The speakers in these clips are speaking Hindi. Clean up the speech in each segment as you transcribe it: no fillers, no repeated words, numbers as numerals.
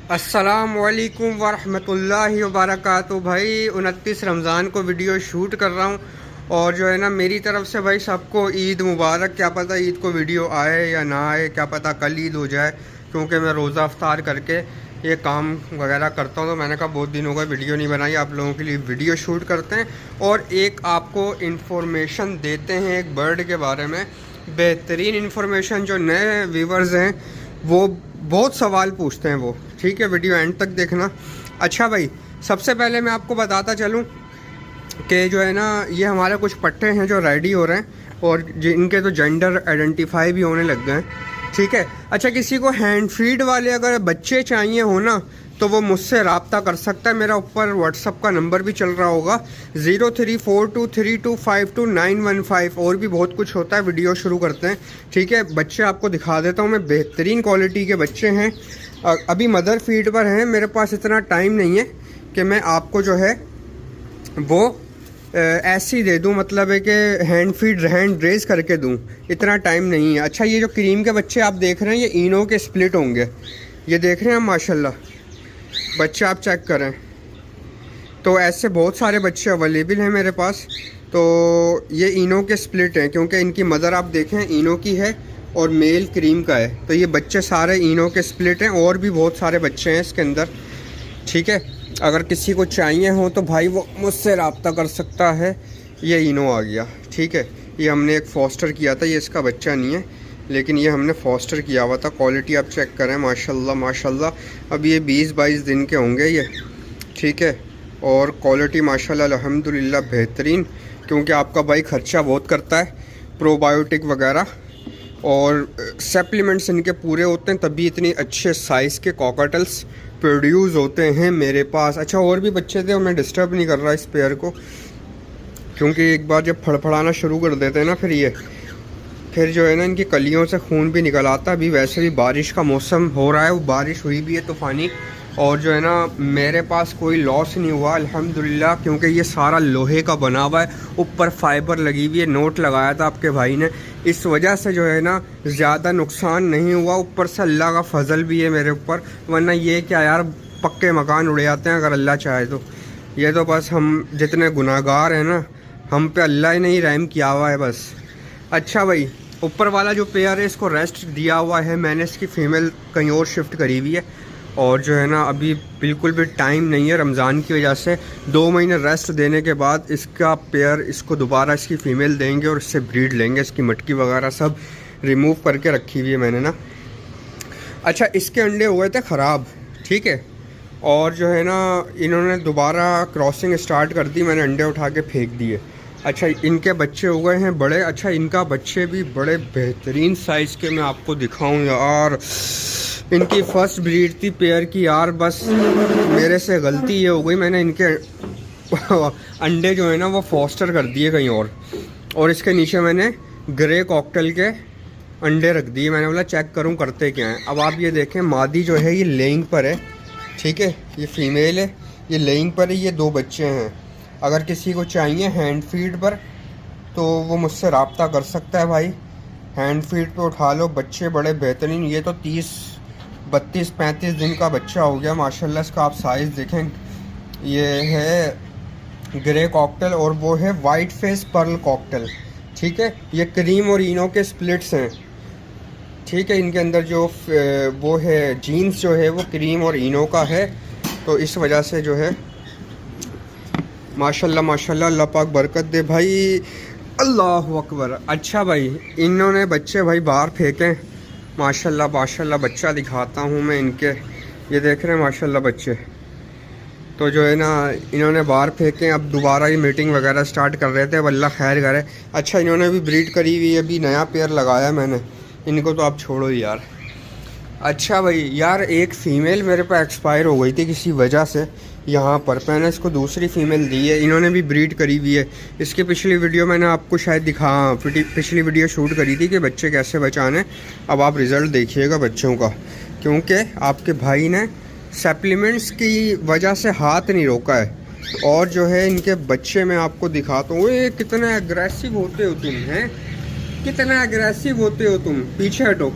अस्सलामुअलैकुम वरहमतुल्लाहि वबरकातुहू। भाई 29 रमज़ान को वीडियो शूट कर रहा हूँ और जो है ना मेरी तरफ से भाई सबको ईद मुबारक। क्या पता ईद को वीडियो आए या ना आए, क्या पता कल ईद हो जाए, क्योंकि मैं रोज़ा अफ्तार करके ये काम वगैरह करता हूँ। तो मैंने कहा बहुत दिन हो गए वीडियो नहीं बनाई, आप लोगों के लिए वीडियो शूट करते हैं और एक आपको इन्फॉर्मेशन देते हैं एक बर्ड के बारे में। बेहतरीन इन्फॉर्मेशन। जो नए व्यूवर्स हैं वो बहुत सवाल पूछते हैं वो, ठीक है, वीडियो एंड तक देखना। अच्छा भाई, सबसे पहले मैं आपको बताता चलूँ कि जो है ना ये हमारे कुछ पट्टे हैं जो रेडी हो रहे हैं और जिनके तो जेंडर आइडेंटिफाई भी होने लग गए हैं, ठीक है। अच्छा, किसी को हैंड फीड वाले अगर बच्चे चाहिए हो ना तो वो मुझसे रब्ता कर सकता है। मेरा ऊपर व्हाट्सअप का नंबर भी चल रहा होगा 0342325915। और भी बहुत कुछ होता है, वीडियो शुरू करते हैं, ठीक है। बच्चे आपको दिखा देता हूँ मैं, बेहतरीन क्वालिटी के बच्चे हैं। अभी मदर फीड पर हैं, मेरे पास इतना टाइम नहीं है कि मैं आपको जो है वो ऐसे ही दे दूं, मतलब है कि हैंड फीड हैंड रेज करके दूं, इतना टाइम नहीं है। अच्छा, ये जो क्रीम के बच्चे आप देख रहे हैं ये इनो के स्प्लिट होंगे, ये देख रहे हैं माशाल्लाह बच्चे, आप चेक करें। तो ऐसे बहुत सारे बच्चे अवेलेबल हैं मेरे पास। तो ये इनो के स्प्लिट हैं क्योंकि इनकी मदर आप देखें इनो की है और मेल क्रीम का है। तो ये बच्चे सारे इनो के स्प्लिट हैं और भी बहुत सारे बच्चे हैं इसके अंदर, ठीक है। अगर किसी को चाहिए हो तो भाई वो मुझसे रब्ता कर सकता है। ये इनो आ गया, ठीक है। ये हमने एक फॉस्टर किया था, ये इसका बच्चा नहीं है लेकिन ये हमने फॉस्टर किया हुआ था। क्वालिटी आप चेक करें माशाल्लाह माशाल्लाह। अब ये 20-22 दिन के होंगे ये, ठीक है। और क्वालिटी माशाल्लाह अल्हम्दुलिल्लाह बेहतरीन, क्योंकि आपका भाई खर्चा बहुत करता है प्रोबायोटिक वगैरह और सप्लीमेंट्स इनके पूरे होते हैं, तभी इतनी अच्छे साइज़ के कॉकटेल्स प्रोड्यूस होते हैं मेरे पास। अच्छा, और भी बच्चे थे और मैं डिस्टर्ब नहीं कर रहा इस पेयर को, क्योंकि एक बार जब फड़फड़ाना शुरू कर देते हैं ना फिर जो है ना इनकी कलियों से खून भी निकल आता है। अभी वैसे भी बारिश का मौसम हो रहा है, वो बारिश हुई भी है तूफ़ानी, और जो है ना मेरे पास कोई लॉस नहीं हुआ अल्हम्दुलिल्लाह, क्योंकि ये सारा लोहे का बना हुआ है, ऊपर फाइबर लगी हुई है, नोट लगाया था आपके भाई ने, इस वजह से जो है ना ज़्यादा नुकसान नहीं हुआ। ऊपर से अल्लाह का फजल भी है मेरे ऊपर, वरना ये क्या यार पक्के मकान उड़ जाते हैं अगर अल्लाह चाहे तो। ये तो बस हम जितने गुनाहगार हैं ना, हम पे अल्लाह ही नहीं रहम किया हुआ है बस। अच्छा भाई, ऊपर वाला जो पेयर है इसको रेस्ट दिया हुआ है मैंने, इसकी फ़ीमेल कहीं और शिफ्ट करी हुई है और जो है ना अभी बिल्कुल भी टाइम नहीं है रमज़ान की वजह से। 2 महीने रेस्ट देने के बाद इसका पेयर इसको दोबारा इसकी फ़ीमेल देंगे और इससे ब्रीड लेंगे। इसकी मटकी वगैरह सब रिमूव करके रखी हुई है मैंने ना। अच्छा, इसके अंडे हुए थे ख़राब, ठीक है, और जो है ना इन्होंने दोबारा क्रॉसिंग स्टार्ट कर दी, मैंने अंडे उठा के फेंक दिए। अच्छा, इनके बच्चे हो गए हैं बड़े। अच्छा, इनका बच्चे भी बड़े बेहतरीन साइज़ के मैं आपको दिखाऊं यार। इनकी फ़र्स्ट ब्रीड थी पेयर की यार, बस मेरे से गलती ये हो गई, मैंने इनके अंडे जो है ना वो फॉस्टर कर दिए कहीं और इसके नीचे मैंने ग्रे कॉकटेल के अंडे रख दिए। मैंने बोला चेक करूं करते क्या हैं। अब आप ये देखें, मादी जो है ये लेइंग पर है, ठीक है, ये फ़ीमेल है, ये लेइंग पर है, ये 2 बच्चे हैं। अगर किसी को चाहिए हैंड फीड पर तो वो मुझसे रब्ता कर सकता है भाई, हैंड फीड पे उठा लो, बच्चे बड़े बेहतरीन। ये तो 30-32-35 दिन का बच्चा हो गया माशाल्लाह। इसका आप साइज़ देखें, ये है ग्रे कॉकटेल और वो है वाइट फेस पर्ल कॉकटेल, ठीक है। ये क्रीम और इनो के स्प्लिट्स हैं, ठीक है। इनके अंदर जो वो है जीन्स जो है वो क्रीम और इनो का है, तो इस वजह से जो है माशाल्लाह माशाल्लाह अल्लाह पाक बरकत दे भाई, अल्लाह अकबर। अच्छा भाई, इन्होंने बच्चे भाई बाहर फेंके माशाल्लाह माशाल्लाह। बच्चा दिखाता हूँ मैं इनके, ये देख रहे हैं माशाल्लाह बच्चे। तो जो है ना इन्होंने बाहर फेंके, अब दोबारा ये मीटिंग वगैरह स्टार्ट कर रहे थे, अब अल्लाह खैर करे। अच्छा, इन्होंने भी ब्रीड करी हुई है, अभी नया पेयर लगाया मैंने, इनको तो आप छोड़ो ही यार। अच्छा भाई यार, एक फ़ीमेल मेरे पे एक्सपायर हो गई थी किसी वजह से यहाँ पर, मैंने इसको दूसरी फ़ीमेल दी है, इन्होंने भी ब्रीड करी हुई है। इसकी पिछली वीडियो मैंने आपको शायद पिछली वीडियो शूट करी थी कि बच्चे कैसे बचाने। अब आप रिज़ल्ट देखिएगा बच्चों का, क्योंकि आपके भाई ने सप्लीमेंट्स की वजह से हाथ नहीं रोका है। और जो है इनके बच्चे मैं आपको दिखाता हूँ। ये कितना एग्रेसिव होते हो तुम, हैं कितना एग्रेसिव होते हो तुम। पीछे हटो,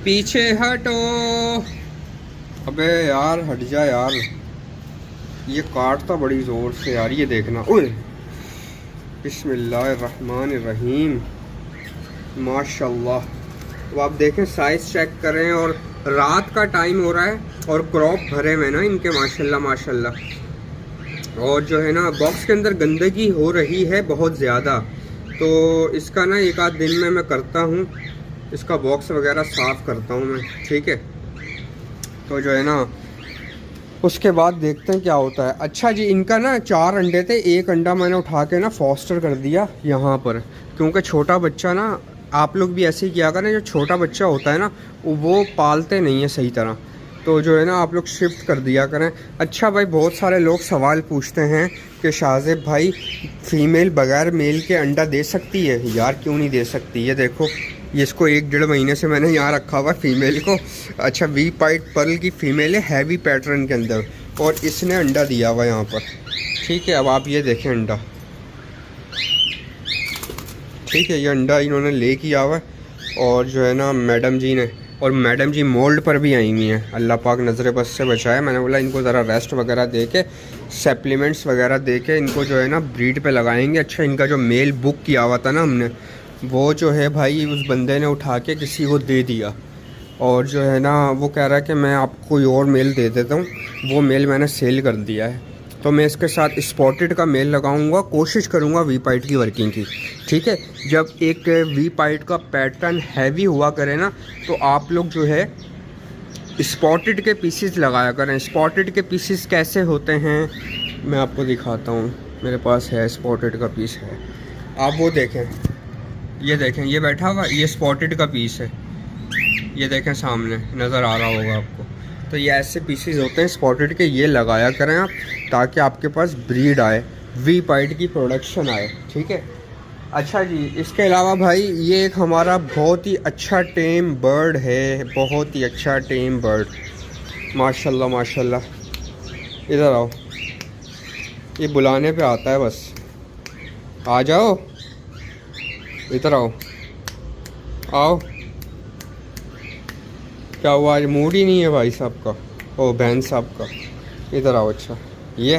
पीछे हटो, अबे यार हट जा यार, ये काटता बड़ी ज़ोर से यार, ये देखना। ओए बिस्मिल्लाहिर्रहमानिर्रहीम, माशाल्लाह। अब आप देखें, साइज़ चेक करें, और रात का टाइम हो रहा है और क्रॉप भरे हुए ना इनके, माशाल्लाह माशाल्लाह। और जो है ना बॉक्स के अंदर गंदगी हो रही है बहुत ज़्यादा, तो इसका ना एक आध दिन में मैं करता हूँ, इसका बॉक्स वगैरह साफ़ करता हूँ मैं, ठीक है। तो जो है ना उसके बाद देखते हैं क्या होता है। अच्छा जी, इनका ना 4 अंडे थे, एक अंडा मैंने उठा के ना फॉस्टर कर दिया यहाँ पर, क्योंकि छोटा बच्चा ना, आप लोग भी ऐसे ही किया करें, जो छोटा बच्चा होता है ना वो पालते नहीं है सही तरह, तो जो है ना आप लोग शिफ्ट कर दिया करें। अच्छा भाई, बहुत सारे लोग सवाल पूछते हैं कि शाहज़ेब भाई फ़ीमेल बगैर मेल के अंडा दे सकती है? यार क्यों नहीं दे सकती। ये देखो, ये इसको 1-1.5 महीने से मैंने यहाँ रखा हुआ फीमेल को। अच्छा, वी पाइट पर्ल की फ़ीमेल है, हैवी पैटर्न के अंदर, और इसने अंडा दिया हुआ यहाँ पर, ठीक है। अब आप ये देखें अंडा, ठीक है, ये अंडा इन्होंने ले किया हुआ है। और जो है ना मैडम जी ने, और मैडम जी मोल्ड पर भी आई हुई हैं, अल्लाह पाक नज़र बस से बचाए। मैंने बोला इनको ज़रा रेस्ट वगैरह दे के, सप्लीमेंट्स वगैरह दे के इनको जो है ना ब्रीड पे लगाएंगे। अच्छा, इनका जो मेल बुक किया हुआ था ना हमने, वो जो है भाई उस बंदे ने उठा के किसी को दे दिया, और जो है ना वो कह रहा है कि मैं आपको कोई और मेल दे देता हूँ, वो मेल मैंने सेल कर दिया है। तो मैं इसके साथ स्पॉटेड का मेल लगाऊंगा, कोशिश करूंगा वी पाइट की वर्किंग की, ठीक है। जब एक वी पाइट का पैटर्न हैवी हुआ करे ना, तो आप लोग जो है स्पॉटेड के पीसेस लगाया करें। स्पॉटेड के पीसेस कैसे होते हैं मैं आपको दिखाता हूँ, मेरे पास है स्पॉटेड का पीस है, आप वो देखें, ये देखें, ये बैठा हुआ, ये स्पॉटेड का पीस है, ये देखें सामने नज़र आ रहा होगा आपको। तो ये ऐसे पीसेस होते हैं स्पॉटेड के, ये लगाया करें आप, ताकि आपके पास ब्रीड आए, वी पाइट की प्रोडक्शन आए, ठीक है। अच्छा जी, इसके अलावा भाई ये एक हमारा बहुत ही अच्छा टेम बर्ड है, बहुत ही अच्छा टेम बर्ड, माशाल्लाह माशाल्लाह। इधर आओ, ये बुलाने पे आता है बस, आ जाओ, इधर आओ, आओ। क्या हुआ, आज मूड ही नहीं है भाई साहब का, ओ बहन साहब का, इधर आओ। अच्छा, ये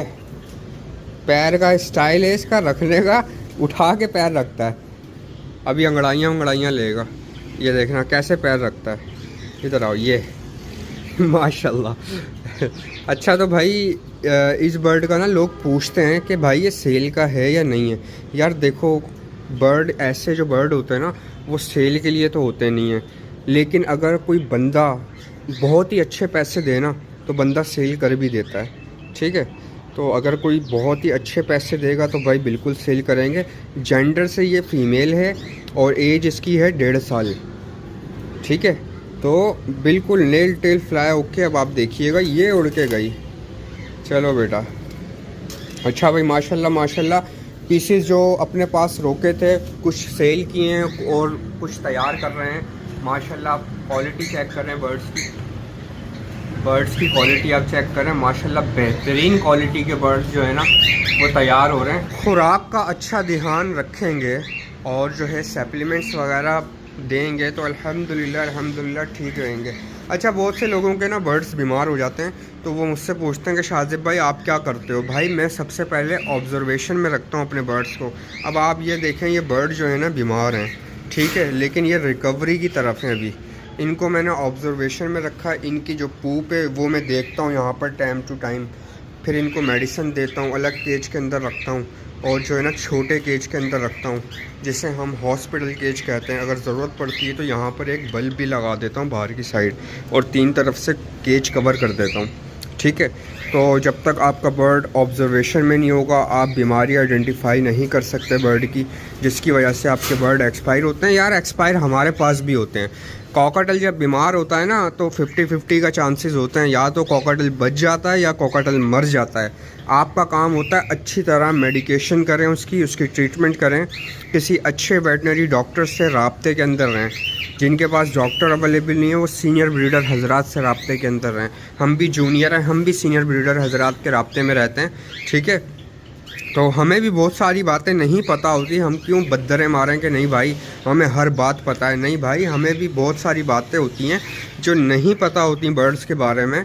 पैर का स्टाइल है इसका रखने का, उठा के पैर रखता है, अभी अंगड़ाइयाँ लेगा, ये देखना कैसे पैर रखता है। इधर आओ, ये माशाल्लाह। अच्छा, तो भाई इस बर्ड का ना लोग पूछते हैं कि भाई ये सेल का है या नहीं है। यार देखो, बर्ड ऐसे जो बर्ड होते हैं ना, वो सेल के लिए तो होते नहीं हैं, लेकिन अगर कोई बंदा बहुत ही अच्छे पैसे दे ना, तो बंदा सेल कर भी देता है, ठीक है। तो अगर कोई बहुत ही अच्छे पैसे देगा तो भाई बिल्कुल सेल करेंगे। जेंडर से ये फ़ीमेल है और एज इसकी है 1.5 साल, ठीक है। तो बिल्कुल नेल टेल फ्लाई ओके। अब आप देखिएगा, ये उड़ के गई, चलो बेटा। अच्छा भाई, माशाल्लाह माशाल्लाह, पीसेस जो अपने पास रोके थे कुछ सेल किए हैं और कुछ तैयार कर रहे हैं, माशाल्लाह। आप क्वालिटी चेक कर रहे हैं बर्ड्स की क्वालिटी आप चेक करें, माशाल्लाह बेहतरीन क्वालिटी के बर्ड्स जो है ना वो तैयार हो रहे हैं। खुराक का अच्छा ध्यान रखेंगे और जो है सप्लीमेंट्स वगैरह देंगे तो अल्हम्दुलिल्लाह ठीक रहेंगे। अच्छा, बहुत से लोगों के ना बर्ड्स बीमार हो जाते हैं, तो वो मुझसे पूछते हैं कि शाहज़ेब भाई आप क्या करते हो। भाई मैं सबसे पहले ऑब्जर्वेशन में रखता हूँ अपने बर्ड्स को। अब आप ये देखें, ये बर्ड जो है ना बीमार हैं, ठीक है, लेकिन ये रिकवरी की तरफ है। अभी इनको मैंने ऑब्जर्वेशन में रखा है, इनकी जो पूप है वो मैं देखता हूँ यहाँ पर टाइम टू टाइम, फिर इनको मेडिसिन देता हूँ, अलग केज के अंदर रखता हूँ, और जो है ना छोटे केज के अंदर रखता हूँ, जिसे हम हॉस्पिटल केज कहते हैं। अगर ज़रूरत पड़ती है तो यहाँ पर एक बल्ब भी लगा देता हूँ बाहर की साइड, और 3 तरफ से केज कवर कर देता हूँ, ठीक है। तो जब तक आपका बर्ड ऑब्जर्वेशन में नहीं होगा, आप बीमारी आइडेंटिफाई नहीं कर सकते बर्ड की, जिसकी वजह से आपके बर्ड एक्सपायर होते हैं। यार एक्सपायर हमारे पास भी होते हैं। कॉकाटल जब बीमार होता है ना, तो 50-50 का चांसेस होते हैं, या तो कॉकाटल बच जाता है या कॉकाटल मर जाता है। आपका काम होता है अच्छी तरह मेडिकेशन करें, उसकी ट्रीटमेंट करें, किसी अच्छे वेटनरी डॉक्टर से राब्ते के अंदर रहें। जिनके पास डॉक्टर अवेलेबल नहीं है वो सीनियर ब्रीडर हजरात से राब्ते के अंदर रहें। हम भी जूनियर हैं, हम भी सीनियर ब्रीडर हजरात के राब्ते में रहते हैं, ठीक है। तो हमें भी बहुत सारी बातें नहीं पता होती, हम क्यों बद्दरे मारें कि नहीं भाई हमें हर बात पता है। नहीं भाई, हमें भी बहुत सारी बातें होती हैं जो नहीं पता होती बर्ड्स के बारे में,